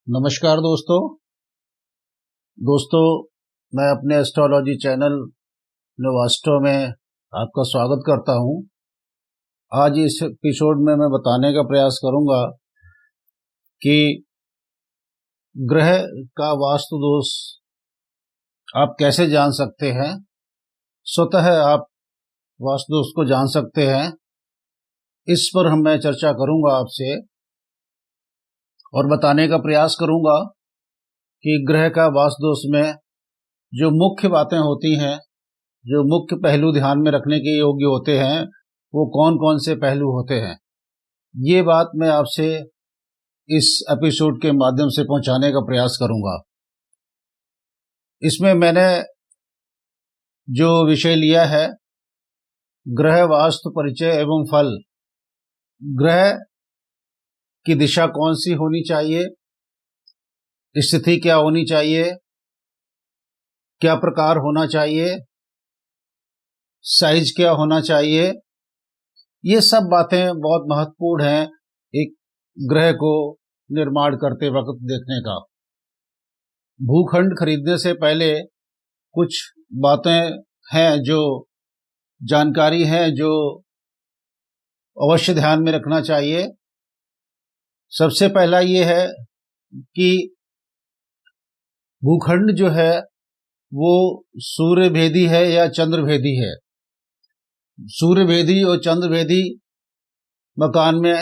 नमस्कार दोस्तों, मैं अपने एस्ट्रोलॉजी चैनल नवास्ट्रो में आपका स्वागत करता हूं। आज इस एपिसोड में मैं बताने का प्रयास करूंगा कि ग्रह का वास्तु दोष आप कैसे जान सकते हैं। स्वतः आप वास्तु दोष को जान सकते हैं, इस पर मैं चर्चा करूंगा आपसे और बताने का प्रयास करूंगा कि ग्रह का वास्तु दोष में जो मुख्य बातें होती हैं, जो मुख्य पहलू ध्यान में रखने के योग्य होते हैं, वो कौन कौन से पहलू होते हैं। ये बात मैं आपसे इस एपिसोड के माध्यम से पहुंचाने का प्रयास करूंगा। इसमें मैंने जो विषय लिया है, ग्रह वास्तु परिचय एवं फल। ग्रह की दिशा कौन सी होनी चाहिए, स्थिति क्या होनी चाहिए, क्या प्रकार होना चाहिए, साइज क्या होना चाहिए, ये सब बातें बहुत महत्वपूर्ण हैं एक ग्रह को निर्माण करते वक्त देखने का। भूखंड खरीदने से पहले कुछ बातें हैं, जो जानकारी है, जो अवश्य ध्यान में रखना चाहिए। सबसे पहला ये है कि भूखंड जो है वो सूर्य भेदी है या चंद्र भेदी है। सूर्य भेदी और चंद्र भेदी मकान में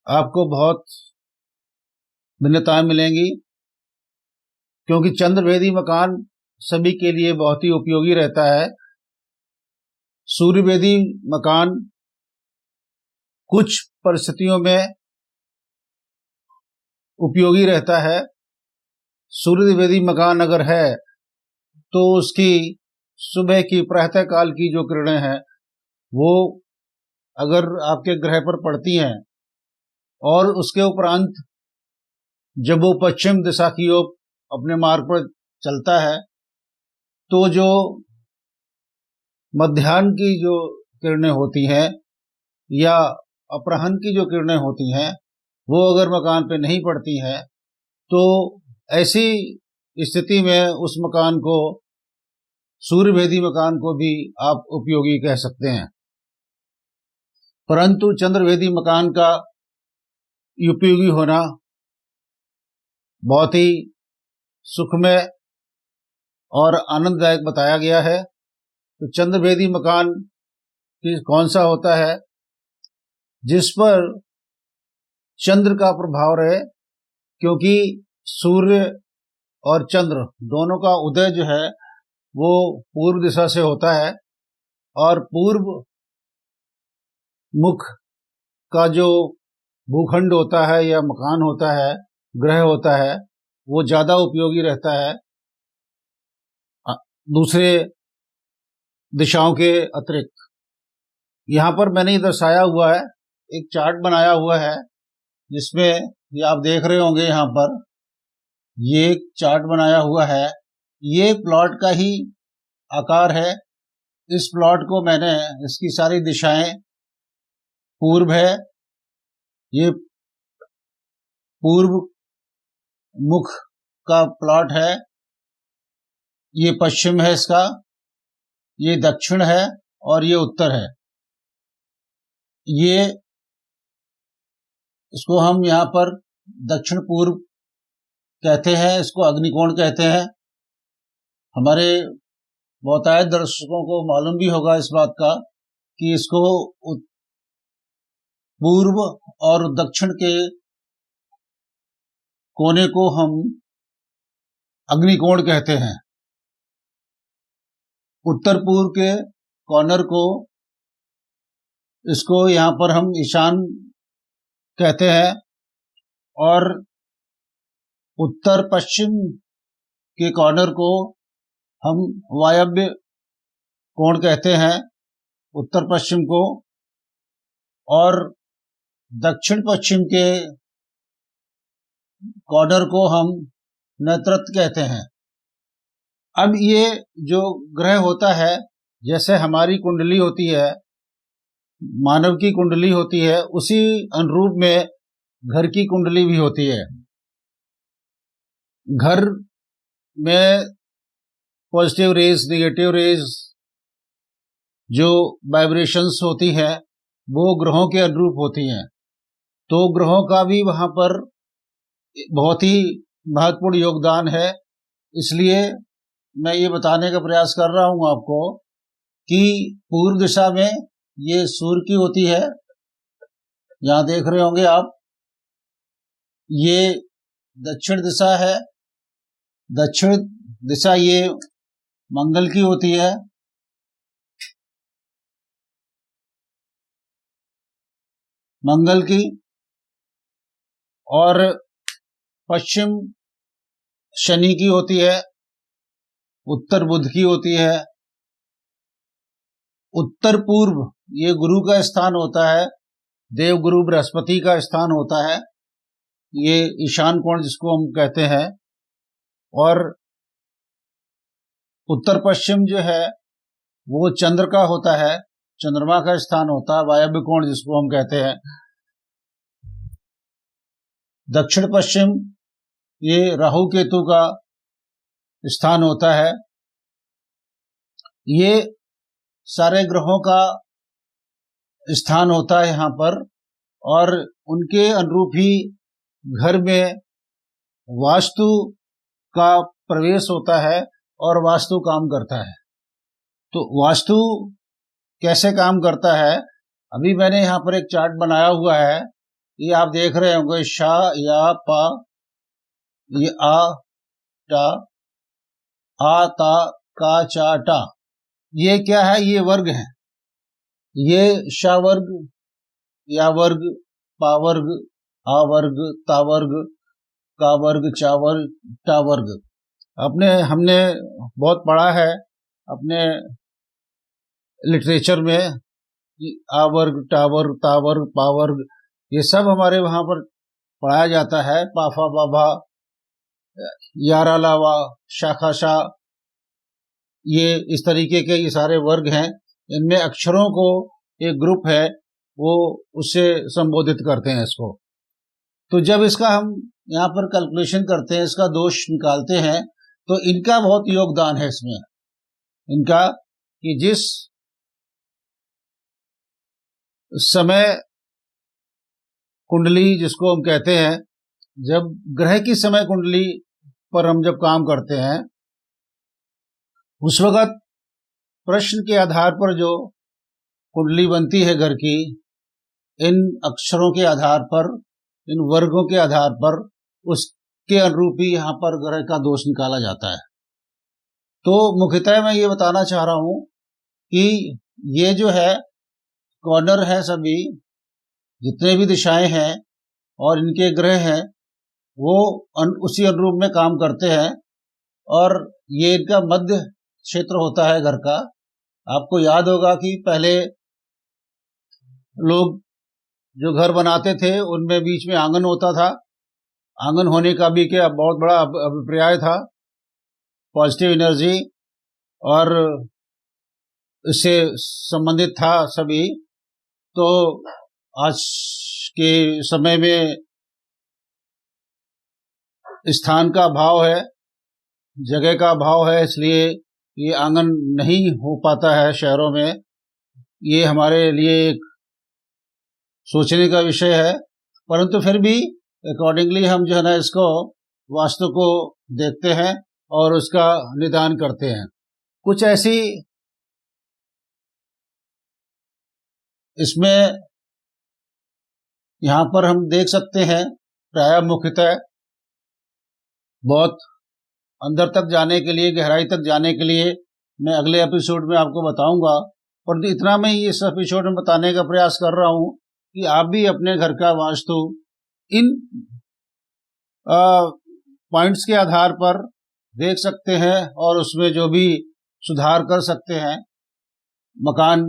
आपको बहुत भिन्नताएं मिलेंगी, क्योंकि चंद्र भेदी मकान सभी के लिए बहुत ही उपयोगी रहता है। सूर्य भेदी मकान कुछ परिस्थितियों में उपयोगी रहता है। सूर्य भेदी मकान अगर है तो उसकी सुबह की प्रातः काल की जो किरणें हैं वो अगर आपके ग्रह पर पड़ती हैं और उसके उपरांत जब वो पश्चिम दिशा की ओर अपने मार्ग पर चलता है, तो जो मध्याह्न की जो किरणें होती हैं या अपराह्न की जो किरणें होती हैं, वो अगर मकान पे नहीं पड़ती हैं, तो ऐसी स्थिति में उस मकान को, सूर्यभेदी मकान को भी आप उपयोगी कह सकते हैं। परंतु चंद्रभेदी मकान का उपयोगी होना बहुत ही सुखमय और आनंददायक बताया गया है। तो चंद्रभेदी मकान कौन सा होता है? जिस पर चंद्र का प्रभाव रहे, क्योंकि सूर्य और चंद्र दोनों का उदय जो है वो पूर्व दिशा से होता है, और पूर्व मुख का जो भूखंड होता है या मकान होता है, ग्रह होता है, वो ज्यादा उपयोगी रहता है दूसरे दिशाओं के अतिरिक्त। यहाँ पर मैंने दर्शाया हुआ है, एक चार्ट बनाया हुआ है, जिसमें ये आप देख रहे होंगे, यहाँ पर ये एक चार्ट बनाया हुआ है। ये प्लॉट का ही आकार है। इस प्लॉट को मैंने, इसकी सारी दिशाएं पूर्व है, ये पूर्व मुख का प्लॉट है, ये पश्चिम है इसका, ये दक्षिण है और ये उत्तर है। ये इसको हम यहाँ पर दक्षिण पूर्व कहते हैं, इसको अग्निकोण कहते हैं। हमारे बहुतायत दर्शकों को मालूम भी होगा इस बात का कि इसको पूर्व और दक्षिण के कोने को हम अग्निकोण कहते हैं। उत्तर पूर्व के कॉर्नर को, इसको यहाँ पर हम ईशान कहते हैं, और उत्तर पश्चिम के कॉर्नर को हम वायव्य कोण कहते हैं, उत्तर पश्चिम को, और दक्षिण पश्चिम के कॉर्नर को हम नैऋत्य कहते हैं। अब ये जो ग्रह होता है, जैसे हमारी कुंडली होती है, मानव की कुंडली होती है, उसी अनुरूप में घर की कुंडली भी होती है। घर में पॉजिटिव रेज, नेगेटिव रेज जो वाइब्रेशंस होती हैं वो ग्रहों के अनुरूप होती हैं। तो ग्रहों का भी वहाँ पर बहुत ही महत्वपूर्ण योगदान है। इसलिए मैं ये बताने का प्रयास कर रहा हूँ आपको कि पूर्व दिशा में ये सूर्य की होती है, यहाँ देख रहे होंगे आप। ये दक्षिण दिशा है, दक्षिण दिशा ये मंगल की होती है। मंगल की। और पश्चिम शनि की होती है, उत्तर बुध की होती है। उत्तर पूर्व ये गुरु का स्थान होता है, देवगुरु बृहस्पति का स्थान होता है, ये ईशान कोण जिसको हम कहते हैं। और उत्तर पश्चिम जो है वो चंद्र का होता है, चंद्रमा का स्थान होता है, वायव्य कोण जिसको हम कहते हैं। दक्षिण पश्चिम ये राहु केतु का स्थान होता है। ये सारे ग्रहों का स्थान होता है यहाँ पर, और उनके अनुरूप ही घर में वास्तु का प्रवेश होता है और वास्तु काम करता है। तो वास्तु कैसे काम करता है, अभी मैंने यहाँ पर एक चार्ट बनाया हुआ है, ये आप देख रहे होंगे। शा या पा, ये आ टा, आ ता का चा टा, ये क्या है, ये वर्ग है। ये शा वर्ग, या वर्ग, पा वर्ग, आ वर्ग, ता वर्ग, का वर्ग, चा वर्ग, टा वर्ग। हमने बहुत पढ़ा है अपने लिटरेचर में, आ वर्ग, टा वर्ग, ता वर्ग, पा वर्ग, ये सब हमारे वहां पर पढ़ाया जाता है। पाफा बाबा, यारा लावा, शाखा शा, ये इस तरीके के ये सारे वर्ग हैं। इनमें अक्षरों को एक ग्रुप है वो उससे संबोधित करते हैं इसको। तो जब इसका हम यहाँ पर कैलकुलेशन करते हैं, इसका दोष निकालते हैं, तो इनका बहुत योगदान है इसमें, इनका, कि जिस समय कुंडली जिसको हम कहते हैं, जब ग्रह की समय कुंडली पर हम जब काम करते हैं, उस वक्त प्रश्न के आधार पर जो कुंडली बनती है घर की, इन अक्षरों के आधार पर, इन वर्गों के आधार पर, उसके अनुरूप ही यहाँ पर ग्रह का दोष निकाला जाता है। तो मुख्यतः मैं ये बताना चाह रहा हूँ कि ये जो है कॉर्नर है, सभी जितने भी दिशाएं हैं और इनके ग्रह हैं वो उसी अनुरूप में काम करते हैं, और ये इनका मध्य क्षेत्र होता है घर का। आपको याद होगा कि पहले लोग जो घर बनाते थे उनमें बीच में आंगन होता था। आंगन होने का भी क्या बहुत बड़ा अभिप्राय था, पॉजिटिव एनर्जी और इससे संबंधित था सभी। तो आज के समय में स्थान का अभाव है, जगह का अभाव है, इसलिए ये आंगन नहीं हो पाता है शहरों में। ये हमारे लिए एक सोचने का विषय है, परंतु फिर भी अकॉर्डिंगली हम जो है ना इसको वास्तु को देखते हैं और उसका निदान करते हैं। कुछ ऐसी इसमें यहाँ पर हम देख सकते हैं, प्राय मुख्यतः बहुत अंदर तक जाने के लिए, गहराई तक जाने के लिए मैं अगले एपिसोड में आपको बताऊंगा, पर इतना मैं इस एपिसोड में बताने का प्रयास कर रहा हूँ कि आप भी अपने घर का वास्तु इन पॉइंट्स के आधार पर देख सकते हैं और उसमें जो भी सुधार कर सकते हैं। मकान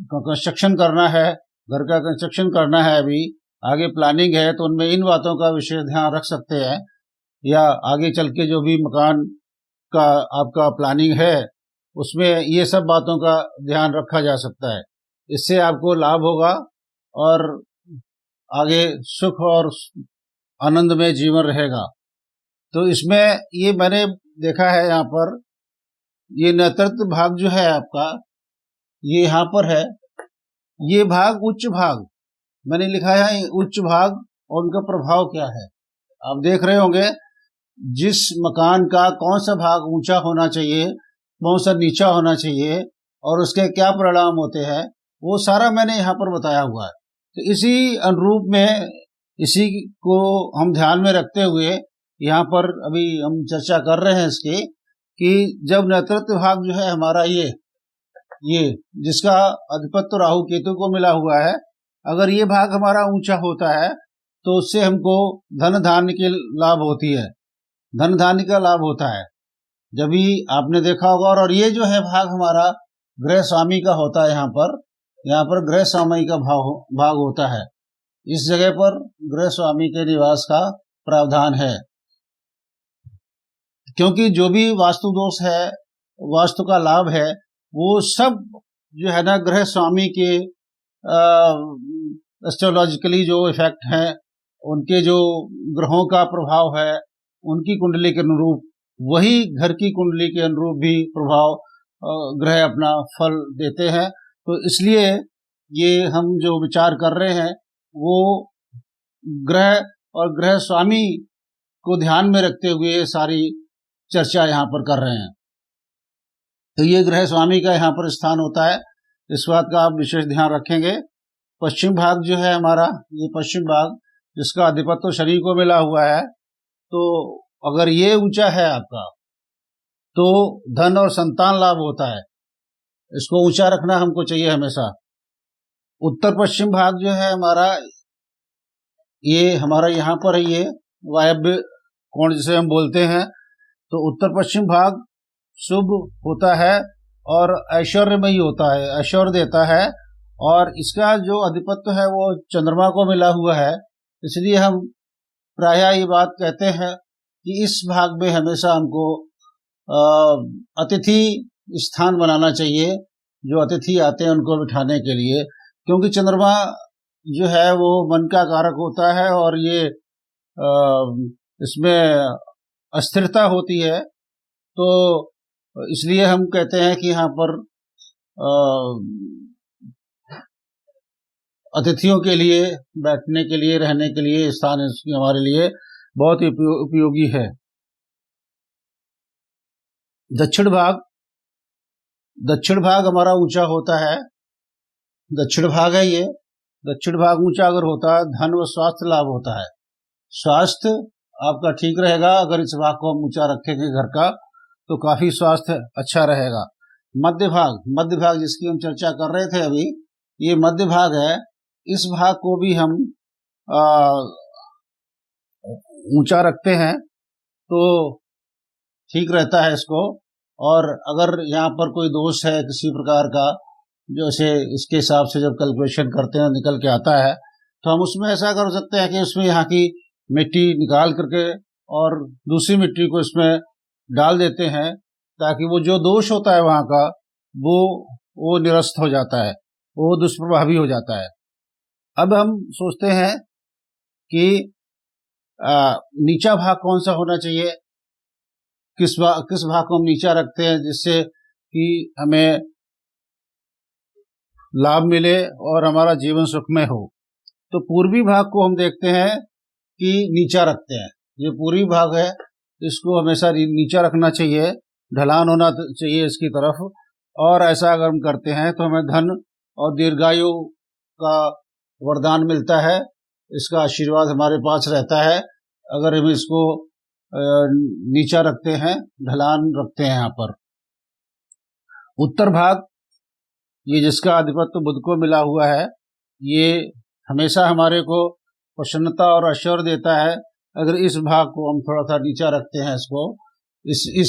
का कंस्ट्रक्शन करना है, घर का कंस्ट्रक्शन करना है, अभी आगे प्लानिंग है, तो उनमें इन बातों का विशेष ध्यान रख सकते हैं, या आगे चल के जो भी मकान का आपका प्लानिंग है उसमें ये सब बातों का ध्यान रखा जा सकता है। इससे आपको लाभ होगा और आगे सुख और आनंद में जीवन रहेगा। तो इसमें ये मैंने देखा है यहाँ पर, ये नेतृत्व भाग जो है आपका, ये यहाँ पर है, ये भाग उच्च भाग मैंने लिखा है, उच्च भाग, और उनका प्रभाव क्या है। आप देख रहे होंगे जिस मकान का कौन सा भाग ऊंचा होना चाहिए, कौन सा नीचा होना चाहिए, और उसके क्या परिणाम होते हैं, वो सारा मैंने यहाँ पर बताया हुआ है। तो इसी अनुरूप में, इसी को हम ध्यान में रखते हुए यहाँ पर अभी हम चर्चा कर रहे हैं इसकी, कि जब नेतृत्व भाग जो है हमारा, ये जिसका अधिपत्य राहु केतु को मिला हुआ है, अगर ये भाग हमारा ऊंचा होता है तो उससे हमको धन धान्य की लाभ होती है, धन धान्य का लाभ होता है। जब भी आपने देखा होगा, और ये जो है भाग हमारा गृह स्वामी का होता है, यहाँ पर गृह स्वामी का भाग होता है। इस जगह पर गृह स्वामी के निवास का प्रावधान है, क्योंकि जो भी वास्तु दोष है, वास्तु का लाभ है, वो सब जो है ना गृह स्वामी के एस्ट्रोलॉजिकली जो इफेक्ट हैं, उनके जो ग्रहों का प्रभाव है, उनकी कुंडली के अनुरूप, वही घर की कुंडली के अनुरूप भी प्रभाव ग्रह अपना फल देते हैं। तो इसलिए ये हम जो विचार कर रहे हैं वो ग्रह और ग्रह स्वामी को ध्यान में रखते हुए सारी चर्चा यहाँ पर कर रहे हैं। तो ये गृह स्वामी का यहाँ पर स्थान होता है, इस बात का आप विशेष ध्यान रखेंगे। पश्चिम भाग जो है हमारा, ये पश्चिम भाग जिसका अधिपत्य शनि को मिला हुआ है, तो अगर ये ऊंचा है आपका तो धन और संतान लाभ होता है, इसको ऊंचा रखना हमको चाहिए हमेशा। उत्तर पश्चिम भाग जो है हमारा, ये हमारा यहाँ पर है, ये वायव्य कोण जिसे हम बोलते हैं, तो उत्तर पश्चिम भाग शुभ होता है और ऐश्वर्यमयी होता है, ऐश्वर्य देता है, और इसका जो अधिपत्य है वो चंद्रमा को मिला हुआ है। इसलिए हम प्रायः ये बात कहते हैं कि इस भाग में हमेशा हमको अतिथि स्थान बनाना चाहिए, जो अतिथि आते हैं उनको बिठाने के लिए, क्योंकि चंद्रमा जो है वो मन का कारक होता है, और ये इसमें अस्थिरता होती है। तो इसलिए हम कहते हैं कि यहाँ पर अतिथियों के लिए बैठने के लिए, रहने के लिए स्थान हमारे लिए बहुत ही उपयोगी है। दक्षिण भाग हमारा ऊंचा होता है, दक्षिण भाग है ये, दक्षिण भाग ऊंचा अगर होता है, धन व स्वास्थ्य लाभ होता है, स्वास्थ्य आपका ठीक रहेगा। अगर इस भाग को हम ऊंचा रखेंगे घर का, तो काफी स्वास्थ्य अच्छा रहेगा। मध्य भाग जिसकी हम चर्चा कर रहे थे अभी, ये मध्य भाग है, इस भाग को भी हम ऊंचा रखते हैं तो ठीक रहता है इसको। और अगर यहाँ पर कोई दोष है किसी प्रकार का, जैसे इसके हिसाब से जब कैलकुलेशन करते हैं निकल के आता है, तो हम उसमें ऐसा कर सकते हैं कि उसमें यहाँ की मिट्टी निकाल करके और दूसरी मिट्टी को इसमें डाल देते हैं, ताकि वो जो दोष होता है वहाँ का वो निरस्त हो जाता है, वो दुष्प्रभावी हो जाता है। अब हम सोचते हैं कि नीचा भाग कौन सा होना चाहिए, किस भाग को हम नीचा रखते हैं जिससे कि हमें लाभ मिले और हमारा जीवन सुखमय हो। तो पूर्वी भाग को हम देखते हैं कि नीचा रखते हैं। ये पूर्वी भाग है, इसको हमेशा नीचा रखना चाहिए, ढलान होना चाहिए इसकी तरफ। और ऐसा अगर हम करते हैं तो हमें धन और दीर्घायु का वरदान मिलता है, इसका आशीर्वाद हमारे पास रहता है अगर हम इसको नीचा रखते हैं, ढलान रखते हैं। यहाँ पर उत्तर भाग, ये जिसका अधिपत्य बुध को मिला हुआ है, ये हमेशा हमारे को प्रसन्नता और ऐश्वर्य देता है। अगर इस भाग को हम थोड़ा सा नीचा रखते हैं, इसको इस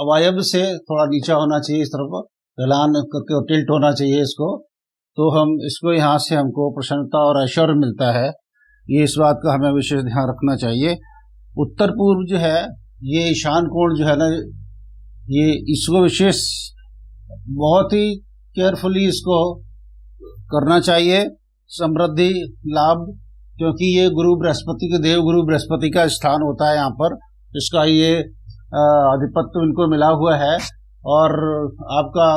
वायव्य से थोड़ा नीचा होना चाहिए, इस तरफ ढलान करके टिल्ट होना चाहिए इसको, तो हम इसको यहाँ से हमको प्रसन्नता और ऐश्वर्य मिलता है। ये इस बात का हमें विशेष ध्यान रखना चाहिए। उत्तर पूर्व जो है, ये ईशान कोण जो है ना, ये इसको विशेष बहुत ही केयरफुली इसको करना चाहिए। समृद्धि, लाभ क्योंकि ये गुरु बृहस्पति के देव गुरु बृहस्पति का स्थान होता है यहाँ पर, इसका ये आधिपत्य इनको मिला हुआ है। और आपका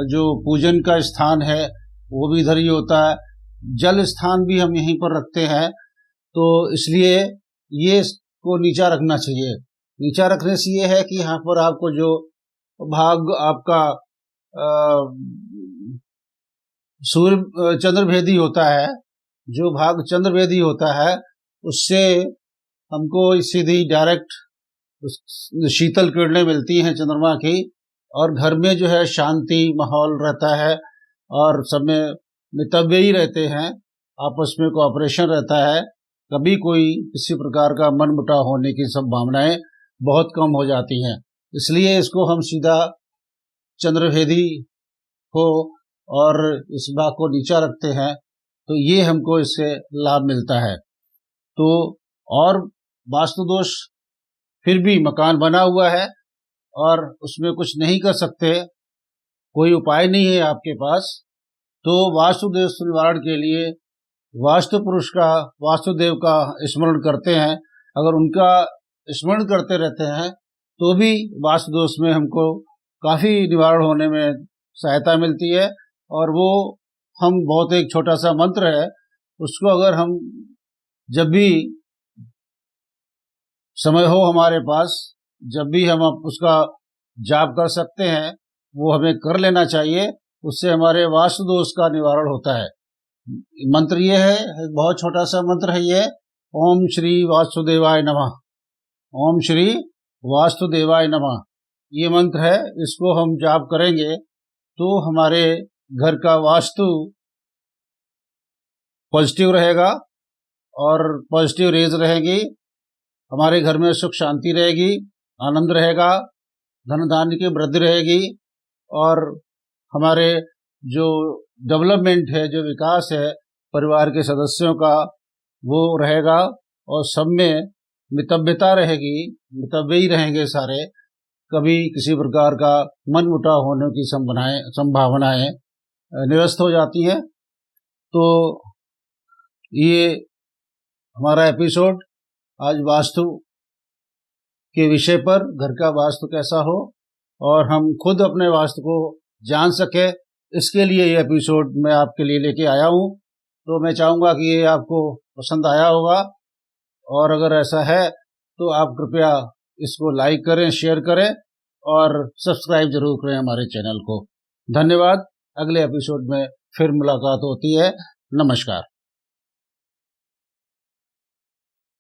जो पूजन का स्थान है वो भी इधर ही होता है, जल स्थान भी हम यहीं पर रखते हैं, तो इसलिए ये को नीचा रखना चाहिए। नीचा रखने से ये है कि यहाँ पर आपको जो भाग आपका सूर्य चंद्रभेदी होता है, जो भाग चंद्रभेदी होता है उससे हमको सीधी डायरेक्ट शीतल किरणें मिलती हैं चंद्रमा की, और घर में जो है शांति माहौल रहता है और सब में मितव्य ही रहते हैं, आपस में कोऑपरेशन रहता है, कभी कोई किसी प्रकार का मनमुटाव होने की संभावनाएं बहुत कम हो जाती हैं। इसलिए इसको हम सीधा चंद्रभेदी हो और इस भाग को नीचा रखते हैं, तो ये हमको इससे लाभ मिलता है। तो और वास्तु दोष फिर भी मकान बना हुआ है और उसमें कुछ नहीं कर सकते, कोई उपाय नहीं है आपके पास, तो वास्तु दोष निवारण के लिए वास्तु पुरुष का, वास्तुदेव का स्मरण करते हैं। अगर उनका स्मरण करते रहते हैं तो भी वास्तु दोष में हमको काफ़ी निवारण होने में सहायता मिलती है। और वो हम बहुत एक छोटा सा मंत्र है, उसको अगर हम जब भी समय हो हमारे पास, जब भी हम उसका जाप कर सकते हैं, वो हमें कर लेना चाहिए। उससे हमारे वास्तु दोष का निवारण होता है। मंत्र ये है, बहुत छोटा सा मंत्र है ये, ओम श्री वासुदेवाय नमः। ओम श्री वासुदेवाय नमः ये मंत्र है। इसको हम जाप करेंगे तो हमारे घर का वास्तु पॉजिटिव रहेगा और पॉजिटिव रेज रहेगी, हमारे घर में सुख शांति रहेगी, आनंद रहेगा, धन धान्य की वृद्धि रहेगी, और हमारे जो डेवलपमेंट है, जो विकास है परिवार के सदस्यों का, वो रहेगा और सब में मितव्यता रहेगी, मितव्य ही रहेंगे सारे, कभी किसी प्रकार का मनमुटाव होने की संभावनाएं निरस्त हो जाती हैं। तो ये हमारा एपिसोड आज वास्तु के विषय पर, घर का वास्तु कैसा हो और हम खुद अपने वास्तु को जान सके, इसके लिए ये एपिसोड मैं आपके लिए लेके आया हूँ। तो मैं चाहूँगा कि ये आपको पसंद आया होगा, और अगर ऐसा है तो आप कृपया इसको लाइक करें, शेयर करें और सब्सक्राइब जरूर करें हमारे चैनल को। धन्यवाद। अगले एपिसोड में फिर मुलाकात होती है। नमस्कार।